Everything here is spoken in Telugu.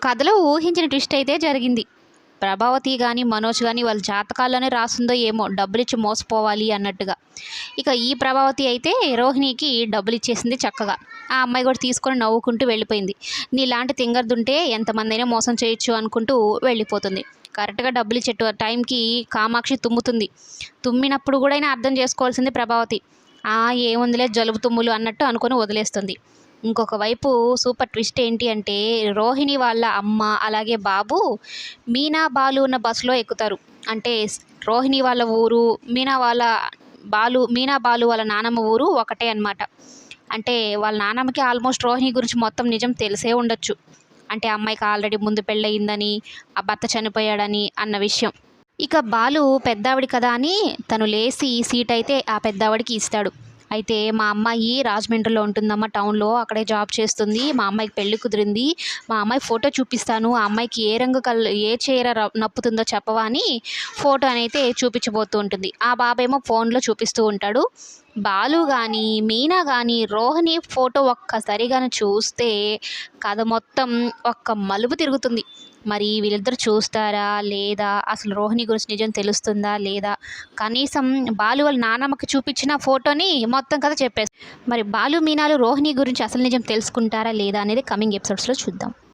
కథలో ఊహించిన ట్విస్ట్ అయితే జరిగింది. ప్రభావతి గాని, మనోజ్ గాని వాళ్ళ జాతకాల్లోనే రాసుందో ఏమో డబ్బులిచ్చి మోసపోవాలి అన్నట్టుగా. ఇక ఈ ప్రభావతి అయితే రోహిణికి డబ్బులిచ్చేసింది చక్కగా. ఆ అమ్మాయి కూడా తీసుకొని నవ్వుకుంటూ వెళ్ళిపోయింది. నీలాంటి తింగర్దుంటే ఎంతమందైనా మోసం చేయొచ్చు అనుకుంటూ వెళ్ళిపోతుంది. కరెక్ట్‌గా డబ్బులిచ్చే టైంకి కామాక్షి తుమ్ముతుంది. తుమ్మినప్పుడు కూడా అయినా అర్థం చేసుకోవాల్సింది ప్రభావతి. ఆ! ఏముందిలే జలుబు, తుమ్ములు అన్నట్టు అనుకోని వదిలేస్తుంది. ఇంకొక వైపు సూపర్ ట్విస్ట్ ఏంటి అంటే రోహిణి వాళ్ళ అమ్మ, అలాగే బాబు మీనా, బాలు ఉన్న బస్సులో ఎక్కుతారు. అంటే రోహిణి వాళ్ళ ఊరు, మీనా, బాలు వాళ్ళ నానమ్మ ఊరు ఒకటే అనమాట. అంటే వాళ్ళ నానమ్మకి ఆల్మోస్ట్ రోహిణి గురించి మొత్తం నిజం తెలిసే ఉండొచ్చు. అంటే ఆ అమ్మాయికి ఆల్రెడీ ముందు పెళ్ళయిందని, ఆ భర్త చనిపోయాడని అన్న విషయం. ఇక బాలు పెద్దావిడ కదా అని తను లేసి సీట్ అయితే ఆ పెద్దావిడికి ఇస్తాడు. అయితే మా అమ్మాయి రాజమండ్రిలో ఉంటుందమ్మ టౌన్‌లో. అక్కడే జాబ్ చేస్తుంది. మా అమ్మాయికి పెళ్లి కుదిరింది. మా అమ్మాయి ఫోటో చూపిస్తాను. ఆ అమ్మాయికి ఏ రంగు ఏ చీర నప్పుతుందో చెప్పవా అని ఫోటో అనైతే చూపించబోతూ ఉంటుంది. ఆ బాబేమో ఫోన్‌లో చూపిస్తూ ఉంటాడు. బాలు గానీ, మీనా గానీ రోహిణి ఫోటో ఒక్కసారి గాని చూస్తే కథ మొత్తం ఒక్క మలుపు తిరుగుతుంది. మరి వీళ్ళిద్దరు చూస్తారా? లేదా? అసలు రోహిణి గురించి నిజం తెలుస్తుందా? లేదా? కనీసం బాలు వాళ్ళ నానమ్మకి చూపించిన ఫోటోని మొత్తం కథ చెప్పేస్తారు. మరి బాలు, మీనాలు రోహిణి గురించి అసలు నిజం తెలుసుకుంటారా? లేదా? అనేది కమింగ్ ఎపిసోడ్స్‌లో చూద్దాం.